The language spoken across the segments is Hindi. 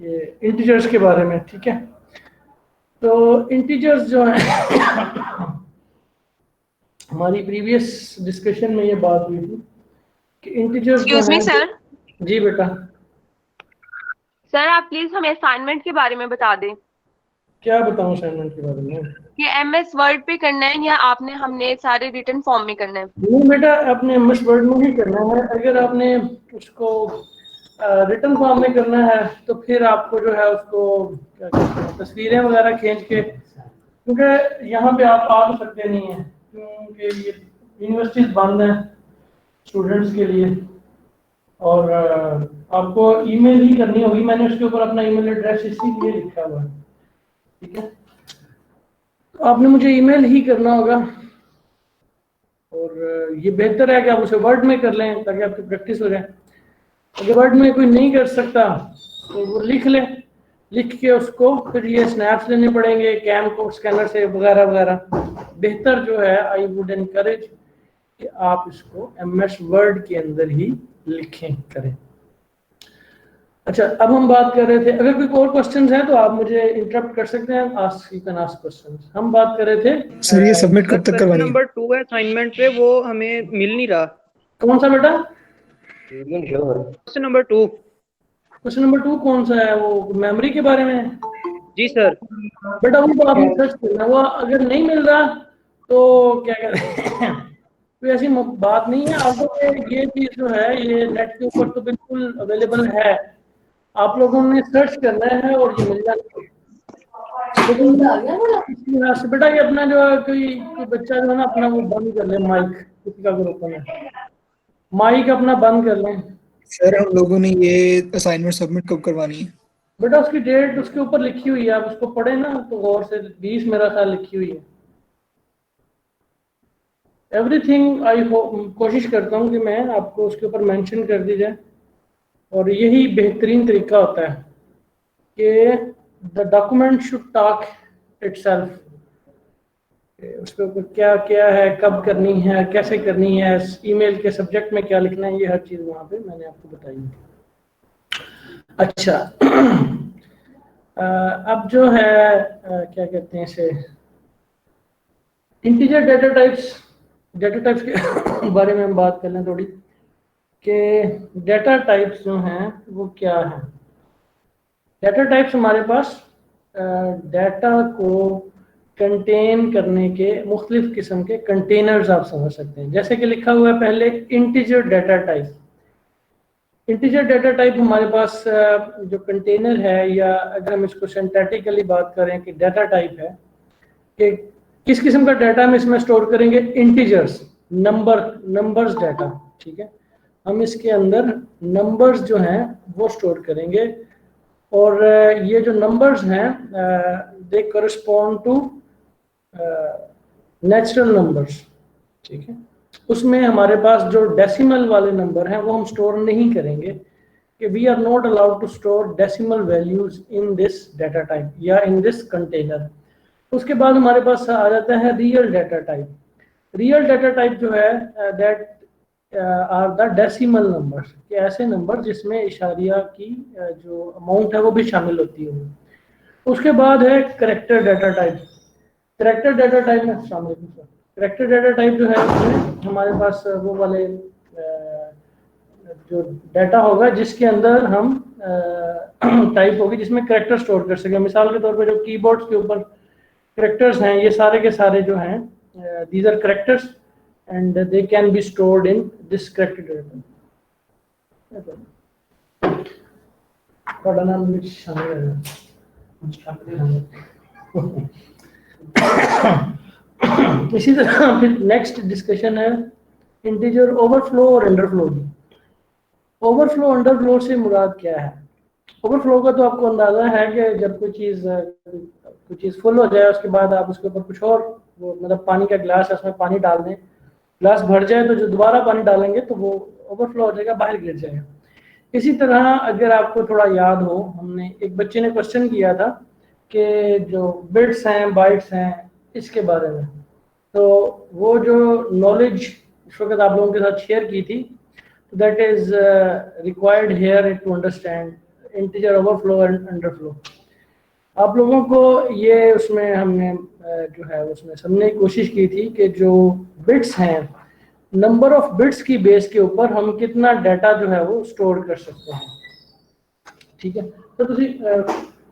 ये इंटीजर्स के बारे में, ठीक है। तो इंटीजर्स जो है हमारी प्रीवियस डिस्कशन में ये बात हुई थी कि इंटीजर्स जो एक्सक्यूज मी हैं। सर। जी बेटा। सर आप प्लीज हमें असाइनमेंट के बारे में बता दें क्या बताऊं असाइनमेंट के बारे में? कि एमएस वर्ड पे करना है या आपने हमने सारे रिटन फॉर्म में करना है। नहीं बेटा, आपने एमएस वर्ड में ही करना है। अगर आपने उसको रिटर्न फॉर्म में करना है तो फिर आपको जो है उसको क्या कहते हैं, तस्वीरें वगैरह खींच के, क्योंकि यहाँ पे आप आ तो सकते नहीं हैं क्योंकि ये यूनिवर्सिटीज बंद है स्टूडेंट्स के लिए। और आपको ईमेल ही करनी होगी। मैंने उसके ऊपर अपना ईमेल एड्रेस इसीलिए लिखा हुआ है, ठीक है। तो आपने मुझे ईमेल ही करना होगा। और ये बेहतर है कि आप उसे वर्ड में कर लें ताकि आपकी प्रैक्टिस हो जाए। अगर वर्ड में कोई नहीं कर सकता तो वो लिख ले, लिख के उसको फिर ये स्नैप्स लेने पड़ेंगे कैम को स्कैनर से वगैरह वगैरह। बेहतर जो है आई वुड एनकरेज कि आप इसको एमएस वर्ड के अंदर ही लिखें करें। अच्छा, अब हम बात कर रहे थे, अगर कोई और क्वेश्चंस है तो आप मुझे इंटरप्ट कर सकते हैं। Ask, you can ask questions. हम बात कर रहे थे सर ये सबमिट कब तक क्वेश्चन करवानी है? नंबर 2 है असाइनमेंट पे, वो हमें मिल नहीं रहा। कौन सा बेटा? Question number 2। क्वेश्चन नंबर 2 कौन सा है? वो मेमोरी के बारे में? जी सर। बेटा वो तो आपने सर्च करना, वो अगर नहीं मिल रहा तो क्या कहते हैं कोई ऐसी बात नहीं है। आपको ये चीज जो है ये नेट के ऊपर तो बिल्कुल अवेलेबल है, आप लोगों ने सर्च करना है और ये मिल जाएगा। इसी वजह से बेटा ये अपना जो है कोई बच्चा जो है ना अपना वो बंद कर ले माइक, किसी का अगर ओपन है माइक अपना बंद कर लें। सर हम लोगों ने ये असाइनमेंट सबमिट कब करवानी है? बेटा उसकी डेट उसके ऊपर लिखी हुई है, आप उसको पढ़े ना तो गौर से। 20 मेरा ख्याल लिखी हुई है। एवरीथिंग आई कोशिश करता हूँ कि मैं आपको उसके ऊपर मेंशन कर दी जाए। और यही बेहतरीन तरीका होता है कि the document should talk itself. उसके ऊपर क्या क्या है, कब करनी है, कैसे करनी है, ईमेल के सब्जेक्ट में क्या लिखना है, ये हर चीज़ वहाँ पे मैंने आपको बताई है। अच्छा अब जो है क्या कहते हैं इसे, इंटीजर डेटा टाइप्स के बारे में हम बात कर लें थोड़ी कि डेटा टाइप्स जो हैं वो क्या हैं। डेटा टाइप्स हमारे पास डेटा को कंटेन करने के मुख्तलिफ किस्म के कंटेनर्स आप समझ सकते हैं। जैसे कि लिखा हुआ है पहले integer data type. Integer data type हमारे पास जो कंटेनर है, या अगर हम इसको सिंथेटिकली बात करें कि डेटा टाइप है कि किस किस्म का डाटा हम इसमें स्टोर करेंगे। इंटीजर्स, नंबर्स डाटा, ठीक है। हम इसके अंदर नंबर्स जो हैं वो स्टोर करेंगे। और ये जो नंबर्स हैं दे करस्पॉन्ड टू नेचुरल नंबर्स, ठीक है। उसमें हमारे पास जो डेसिमल वाले नंबर हैं वो हम स्टोर नहीं करेंगे कि we are not allowed to store decimal values in this data type या इन दिस कंटेनर। उसके बाद हमारे पास आ जाता है real data type. Real data type जो है that are the decimal numbers, कि ऐसे नंबर जिसमें इशारिया की जो अमाउंट है वो भी शामिल होती है। उसके बाद है character data type. Character data type में शामिल है, करेक्टर डाटा टाइप जो है उसमें हमारे पास वो वाले जो डाटा होगा जिसके अंदर हम टाइप होगी जिसमें करेक्टर स्टोर कर सकें। मिसाल के तौर पर जो कीबोर्ड्स के ऊपर करेक्टर्स हैं, ये सारे के सारे जो हैं these are characters and they can be stored in this character data. ਤੁਹਾਡਾ ਨਾਮ ਵਿੱਚ ਸ਼ਾਮਿਲ ਹੈ। इसी तरह फिर नेक्स्ट डिस्कशन है इंटीजर ओवरफ्लो और अंडरफ्लो की। ओवरफ्लो अंडरफ्लो से मुराद क्या है? ओवरफ्लो का तो आपको अंदाजा है कि जब कोई चीज़ फुल हो जाए उसके बाद आप उसके ऊपर कुछ और वो मतलब पानी का गिलास है उसमें पानी डाल दें, गिलास भर जाए तो जो दोबारा पानी डालेंगे तो वो ओवरफ्लो हो जाएगा, बाहर गिर जाएगा। इसी तरह अगर आपको थोड़ा याद हो, हमने एक बच्चे ने क्वेश्चन किया था कि जो बिट्स हैं बाइट्स हैं इसके बारे में, तो वो जो नॉलेज इस वक्त आप लोगों के साथ शेयर की थी, that is required here to understand integer overflow and underflow. आप लोगों को ये उसमें हमने जो है उसमें समझने की कोशिश की थी कि जो बिट्स हैं, नंबर ऑफ बिट्स की बेस के ऊपर हम कितना डाटा जो है वो स्टोर कर सकते हैं। ठीक है, तो ਤੁਸੀਂ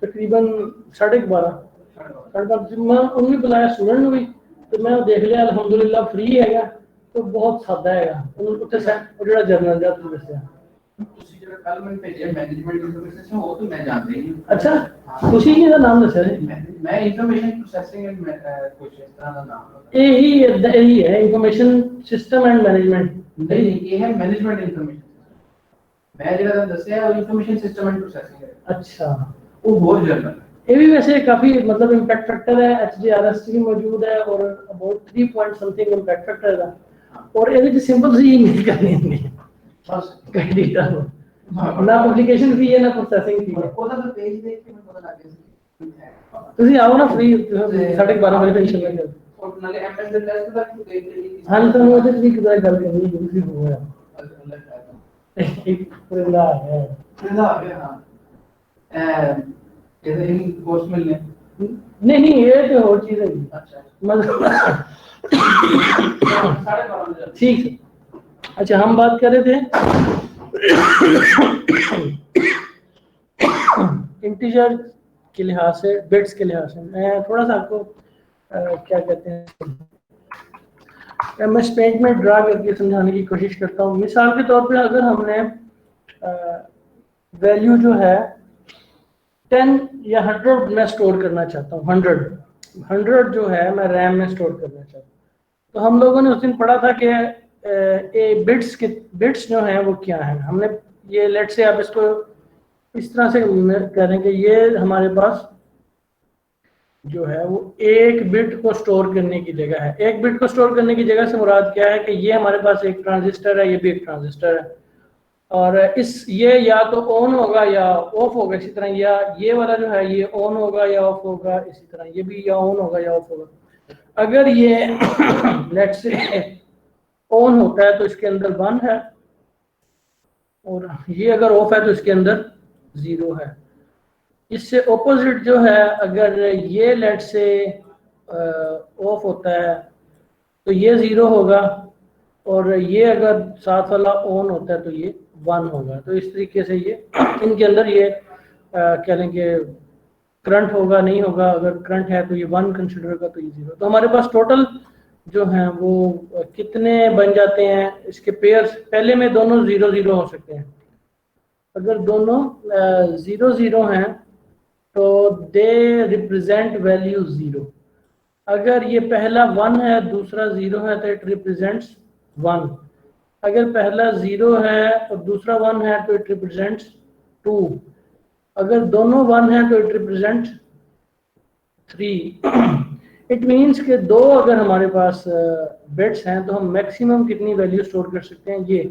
तकरीबन 12:30 मैं उन्हें बुलाया स्टूडेंट भी, तो मैं देख लिया अलहमदुलिल्लाह फ्री है, तो बहुत सादा है उन्होंने उत्थे जो जर्नल जा तुम दसिया। कल मैं भेजे मैनेजमेंट इंफॉर्मेशन सिस्टम, वो तो मैं जानते ही हूं। अच्छा, ਤੁਸੀਂ ਕੀ ਦਾ ਨਾਮ ਦੱਸਿਆ ਜੀ? मैं इंफॉर्मेशन प्रोसेसिंग एंड कुछ इस तरह का नाम यही है इंफॉर्मेशन सिस्टम एंड मैनेजमेंट। नहीं, ये है मैनेजमेंट इंफॉर्मेशन। मैं ਜਿਹੜਾ ਦੱਸਿਆ ਉਹ इंफॉर्मेशन सिस्टम एंड प्रोसेसिंग है। अच्छा, वो बहुत जर्नल है। ये भी वैसे काफी मतलब इम्पैक्ट फैक्टर है, HDRS भी मौजूद है और about 3 point something impact factor है, और ये सिंपल सी इंग्लिश करनी है बस कई डिटेल ना एप्लीकेशन फी है ना प्रोसेसिंग फी है। ਉਹਦਾ ਤਾਂ ਪੇਜ ਦੇਖ ਕੇ ਮੈਨੂੰ ਪਤਾ ਲੱਗ ਗਿਆ ਸੀ। ਤੁਸੀਂ ਆਓ ਨਾ फ्री 12:30 ਵਜੇ ਟੈਨਸ਼ਨ ਨਾ ਕਰੋ। और नाले एमएस ਦੇ ਟੈਸਟ ਦਾ ਕਿ ਦੇਖ ਲਈ ਹਾਂ ਤਾਂ ਉਹਦੇ ਵੀ ਕਿਦਾਂ ਗੱਲ ਕਰਨੀ ਹੈ ਤੁਸੀਂ ਹੋਇਆ ਇੱਕ परिंदा है ਕਿਹਦਾ ਆ ਗਿਆ। ਹਾਂ कहते हैं कोर्स मिलने। नहीं ये तो और चीज है। अच्छा मतलब 12:30 ठीक है। अच्छा, हम बात कर रहे थे इंटीजर के लिहाज से, बिट्स के लिहाज से। मैं थोड़ा सा आपको क्या कहते हैं MS पेंट में ड्रा करके समझाने की कोशिश करता हूँ। मिसाल के तौर पे अगर हमने वैल्यू जो है 10 या 100 में स्टोर करना चाहता हूँ, 100 जो है मैं रैम में स्टोर करना चाहता हूँ, तो हम लोगों ने उस दिन पढ़ा था कि बिट्स जो हैं वो क्या हैं। हमने ये लेट से आप इसको इस तरह से करें कि ये हमारे पास जो है वो एक बिट को स्टोर करने की जगह है। एक बिट को स्टोर करने की जगह से मुराद क्या है कि ये हमारे पास एक ट्रांजिस्टर है, ये भी एक ट्रांजिस्टर है, और ये या तो ऑन होगा या ऑफ होगा, इसी तरह या ये वाला जो है ये ऑन होगा या ऑफ होगा, इसी तरह ये भी या ऑन होगा या ऑफ होगा। अगर ये लेट से ऑन होता है तो इसके अंदर 1 है, और ये अगर ऑफ है तो इसके अंदर 0 है। इससे ऑपोजिट जो है, अगर ये लेट से ऑफ होता है तो ये 0 होगा, और ये अगर साथ वाला ऑन होता है तो ये 1 होगा। तो इस तरीके से ये इनके अंदर ये कह लें कि करंट होगा नहीं होगा, अगर करंट है तो ये 1 कंसिडर होगा तो ये 0। तो हमारे पास टोटल जो हैं वो कितने बन जाते हैं, इसके पेयर्स पहले में दोनों 0-0 हो सकते हैं। अगर दोनों 0-0 हैं तो दे रिप्रेजेंट वैल्यू 0। अगर ये पहला 1 है दूसरा 0 है तो इट रिप्रेजेंट्स 1। अगर पहला 0 है और दूसरा 1 है तो इट रिप्रेजेंट्स 2। अगर दोनों 1 है तो इट रिप्रेजेंट्स 3। इट मीन्स कि दो अगर हमारे पास बिट्स हैं तो हम मैक्सिमम कितनी वैल्यू स्टोर कर सकते हैं, ये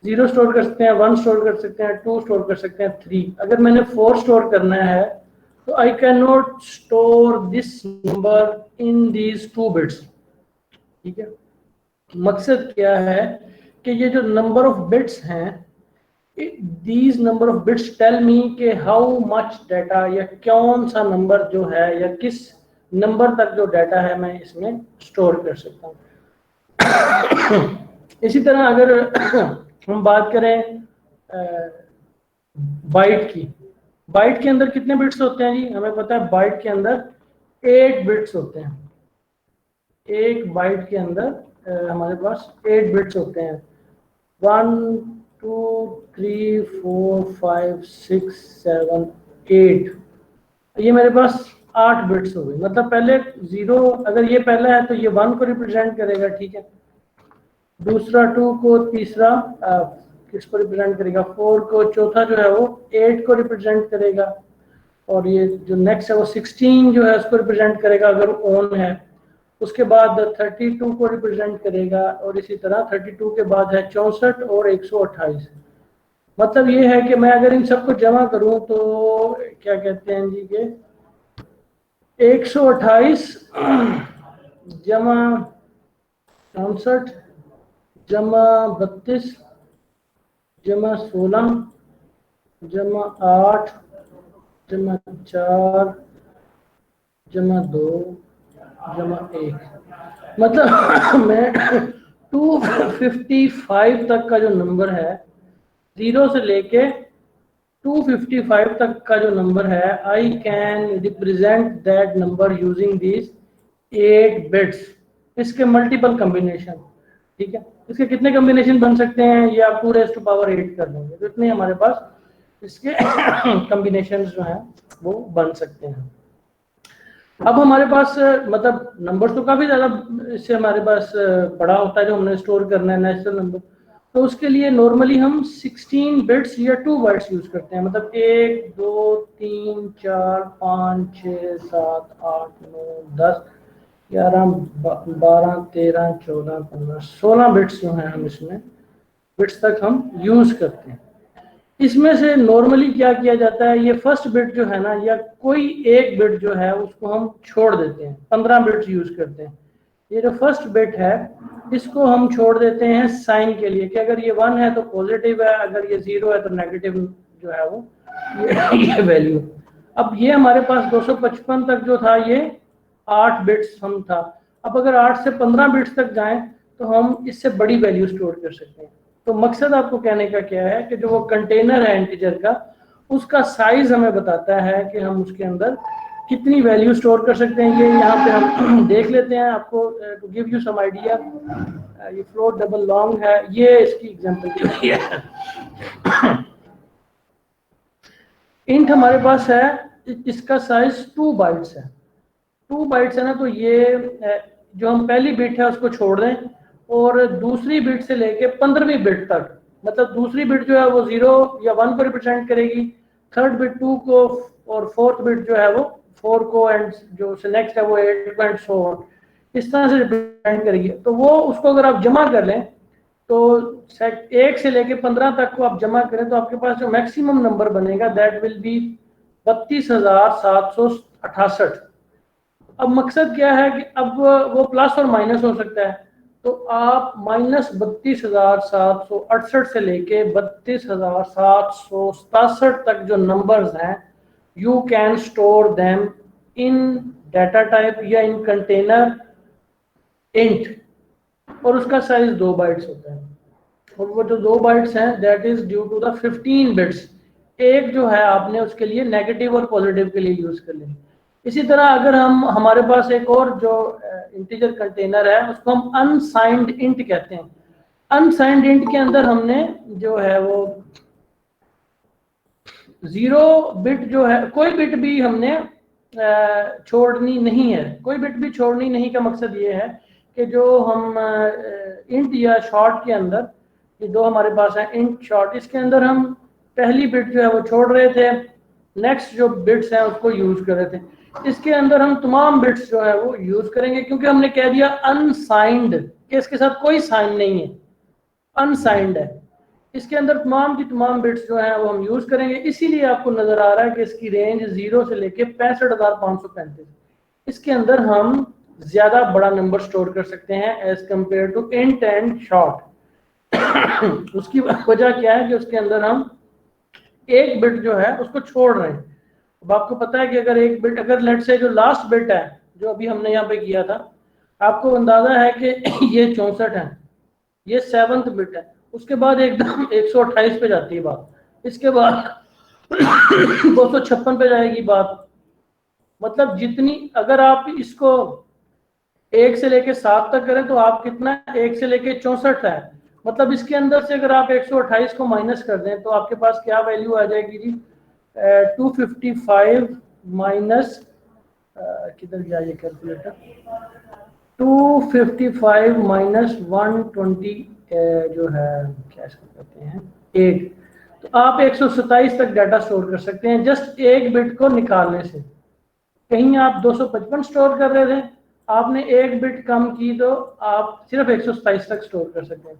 0 स्टोर कर सकते हैं, 1 स्टोर कर सकते हैं, 2 स्टोर कर सकते हैं, 3। अगर मैंने 4 स्टोर करना है तो I can not store this number in these 2 bits. ठीक है, मकसद क्या है कि ये जो नंबर ऑफ बिट्स हैं, these number of bits tell me कि हाउ मच डाटा या कौन सा नंबर जो है या किस नंबर तक जो डाटा है मैं इसमें स्टोर कर सकता हूँ। इसी तरह अगर हम बात करें बाइट की, बाइट के अंदर कितने बिट्स होते हैं जी? हमें पता है बाइट के अंदर 8 बिट्स होते हैं। एक बाइट के अंदर हमारे पास 8 बिट्स होते हैं। 1 2 3 4 5 6 7 8, ये मेरे पास 8 बिट्स हो गए। मतलब पहले 0, अगर ये पहला है तो ये 1 को रिप्रेजेंट करेगा, ठीक है, दूसरा 2 को, तीसरा किसको रिप्रेजेंट करेगा, 4 को, चौथा जो है वो 8 को रिप्रेजेंट करेगा, और ये जो नेक्स्ट है वो 16 जो है उसको रिप्रेजेंट करेगा अगर ऑन है। उसके बाद 32 को रिप्रेजेंट करेगा, और इसी तरह 32 के बाद है 64 और 128। मतलब ये है कि मैं अगर इन सबको जमा करूं तो क्या कहते हैं जी के 128 जमा 64 जमा 32 जमा 16 जमा 8 जमा 4 जमा 2 जमा 1, मतलब मैं 255 तक का जो नंबर है, 0 से लेके 255 तक का जो नंबर है, I can represent that number using this 8 bits. इसके मल्टीपल कॉम्बिनेशन, ठीक है, इसके कितने कॉम्बिनेशन बन सकते हैं ये आप 2 raised to power 8 कर देंगे, तो इतने हमारे पास इसके कॉम्बिनेशन जो हैं वो बन सकते हैं। अब हमारे पास मतलब नंबर्स तो काफ़ी ज़्यादा इससे हमारे पास बड़ा होता है जो हमने स्टोर करना है नेचुरल नंबर, तो उसके लिए नॉर्मली हम 16 बिट्स या 2 बाइट्स यूज़ करते हैं, मतलब 1 2 3 4 5 6 7 8 9 10 11 12 13 14 15 16 बिट्स जो हैं हम इसमें बिट्स तक हम यूज़ करते हैं। इसमें से नॉर्मली क्या किया जाता है, ये फर्स्ट बिट जो है ना, या कोई एक बिट जो है उसको हम छोड़ देते हैं, 15 बिट्स यूज करते हैं। ये जो फर्स्ट बिट है इसको हम छोड़ देते हैं साइन के लिए, कि अगर ये 1 है तो पॉजिटिव है, अगर ये 0 है तो नेगेटिव जो है वो ये वैल्यू। अब ये हमारे पास 255 तक जो था ये 8 बिट्स हम था, अब अगर 8 से 15 बिट्स तक जाएं तो हम इससे बड़ी वैल्यू स्टोर कर सकते हैं। तो मकसद आपको कहने का क्या है कि जो वो कंटेनर है इंटीजर का, उसका साइज हमें बताता है कि हम उसके अंदर कितनी वैल्यू स्टोर कर सकते हैं। ये यहाँ पे हम देख लेते हैं, आपको to give you some idea. ये फ्लोट डबल लॉन्ग है, ये इसकी एग्जांपल दी हुई है। इंट हमारे पास है, इसका साइज 2 बाइट्स है, 2 बाइट्स है ना, तो ये जो हम पहली बिट है उसको छोड़ दें और दूसरी बिट से लेके 15वीं बिट तक, मतलब दूसरी बिट जो है वो 0 या 1 को रिप्रेजेंट करेगी, थर्ड बिट 2 को, और फोर्थ बिट जो है वो 4 को, एंड जो से नेक्स्ट है वो 8 को, एंड सो ऑन, इस तरह से रिप्रेजेंट करेगी। तो वो उसको अगर आप जमा कर लें तो 1 से लेके 15 तक को आप जमा करें तो आपके पास जो मैक्सिमम नंबर बनेगा दैट विल बी 32,768। अब मकसद क्या है कि अब वो प्लस और माइनस हो सकता है, तो आप -32,768 से लेके 32,767 तक जो नंबर्स हैं, you can store them in data type या इन कंटेनर इंट, और उसका साइज 2 बाइट्स होता है, और वो जो 2 बाइट्स हैं that is due to the 15 bits. एक जो है आपने उसके लिए नेगेटिव और पॉजिटिव के लिए यूज कर लेंगे। इसी तरह अगर हम हमारे पास एक और जो इंटीजर कंटेनर है उसको हम अनसाइंड इंट कहते हैं। अनसाइंड इंट के अंदर हमने जो है वो 0 बिट जो है, कोई बिट भी हमने छोड़नी नहीं है, कोई बिट भी छोड़नी नहीं का मकसद ये है कि जो हम इंट या शॉर्ट के अंदर, ये दो हमारे पास है इंट शॉर्ट, इसके अंदर हम पहली बिट जो है वो छोड़ रहे थे, नेक्स्ट जो बिट्स हैं उसको यूज कर रहे थे। इसके अंदर हम तमाम बिट्स जो है वो यूज करेंगे, क्योंकि हमने कह दिया अनसाइंड कि इसके साथ कोई साइन नहीं है, अनसाइंड है, इसके अंदर तमाम की तमाम बिट्स जो हैं वो हम यूज करेंगे। इसीलिए आपको नजर आ रहा है कि इसकी रेंज 0 से लेके 65,535, इसके अंदर हम ज्यादा बड़ा नंबर स्टोर कर सकते हैं as compare to int and short. उसकी वजह क्या है कि उसके अंदर हम एक बिट जो है उसको छोड़ रहे हैं। अब आपको पता है कि अगर एक बिट, अगर लेट से जो लास्ट बिट है जो अभी हमने यहाँ पे किया था, आपको अंदाजा है कि ये 64 है, ये 7th बिट है, उसके बाद एकदम 128 पे जाती है बात, इसके बाद 256 पे जाएगी बात। मतलब जितनी, अगर आप इसको 1 से लेके 7 तक करें तो आप कितना, 1 से लेके 64 है, मतलब इसके अंदर से अगर आप 128 को माइनस कर दें तो आपके पास क्या वैल्यू आ जाएगी जी, 255 माइनस, किधर गया ये कैलकुलेटर, 255 माइनस 120 जो है क्या इसको कहते हैं 8, तो आप 127 तक डाटा स्टोर कर सकते हैं जस्ट एक बिट को निकालने से। कहीं आप 255 स्टोर कर रहे थे, आपने एक बिट कम की तो आप सिर्फ 127 तक स्टोर कर सकते हैं।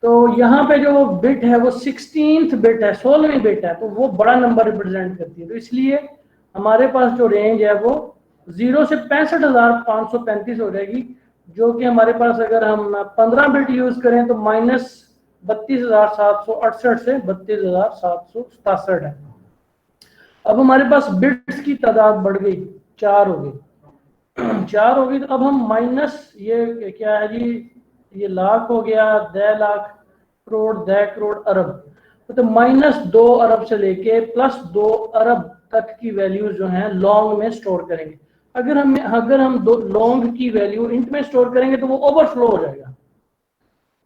तो यहाँ पे जो वो बिट है वो 16th बिट है, 16वीं बिट है, तो वो बड़ा नंबर रिप्रेजेंट करती है। तो इसलिए हमारे पास जो रेंज है वो 0 से 65,535 हो जाएगी, जो कि हमारे पास अगर हम 15 बिट यूज करें तो 32,768 से 32,767 है। अब हमारे पास बिट्स की तादाद बढ़ गई, 4 हो गई। 4 हो गई तो अब हम माइनस ये क्या है जी, ये लाख हो गया, 10 लाख, करोड़, 10 करोड़, अरब, तो -2 अरब से लेके +2 अरब तक की वैल्यू जो है लॉन्ग में स्टोर करेंगे। अगर हम दो लॉन्ग की वैल्यू इंट में स्टोर करेंगे तो वो ओवरफ्लो हो जाएगा,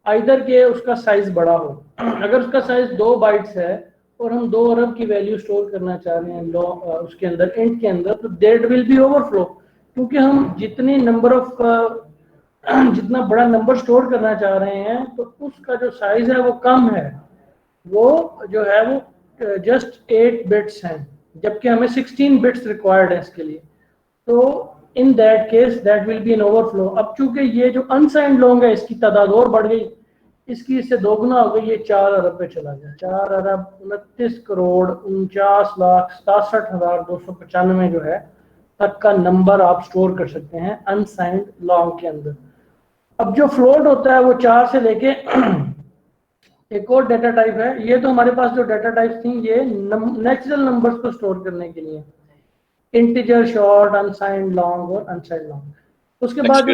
आइदर के उसका साइज बड़ा हो। अगर उसका साइज 2 बाइट्स है और हम 2 अरब की वैल्यू स्टोर करना चाह रहे हैं उसके अंदर, इंट के अंदर, तो दैट विल बी ओवरफ्लो, क्योंकि हम जितनी नंबर ऑफ जितना बड़ा नंबर स्टोर करना चाह रहे हैं तो उसका जो साइज है वो कम है, वो जो है वो जस्ट 8 बिट्स हैं, जबकि हमें 16 बिट्स रिक्वायर्ड है इसके लिए। तो in that case that will be an overflow. अब चूंकि ये जो अनसाइंड लॉन्ग है इसकी तादाद और बढ़ गई, इसकी इससे दोगुना हो गई, ये 4 अरब पे चला गया। 4 अरब 29 करोड़ 49,67,295 जो है तक का नंबर आप स्टोर कर सकते हैं अनसाइंड लॉन्ग के अंदर। अब जो फ्लोट होता है वो 4 से लेके एक और डेटा टाइप है। ये तो हमारे पास जो डेटा टाइप थी ये नेचुरल नंबर्स को स्टोर करने के लिए, इंटीजर, शॉर्ट, अनसाइंड लॉन्ग और अनसाइंड लॉन्ग। उसके बाद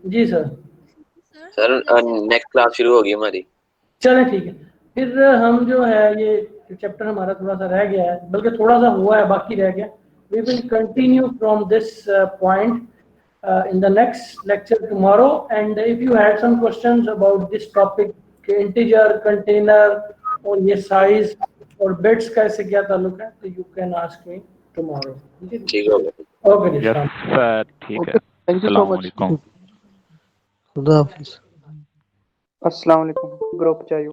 जी सर नेक्स्ट क्लास शुरू होगी हमारी। चलें ठीक है, फिर हम जो है ये चैप्टर हमारा थोड़ा सा रह गया है, बल्कि थोड़ा सा हुआ है, बाकी रह गया। We will continue from this point in the next lecture tomorrow, and if you had some questions about this topic, integer, container और ये size और bits का इससे क्या ताल्लुक है, तो you can ask me tomorrow। ठीक है, ओके जी, यस सर, ठीक है। अस्सलाम वालेकुम। खुदा हाफिज। अस्सलाम वालेकुम। ग्रुप चाहिए।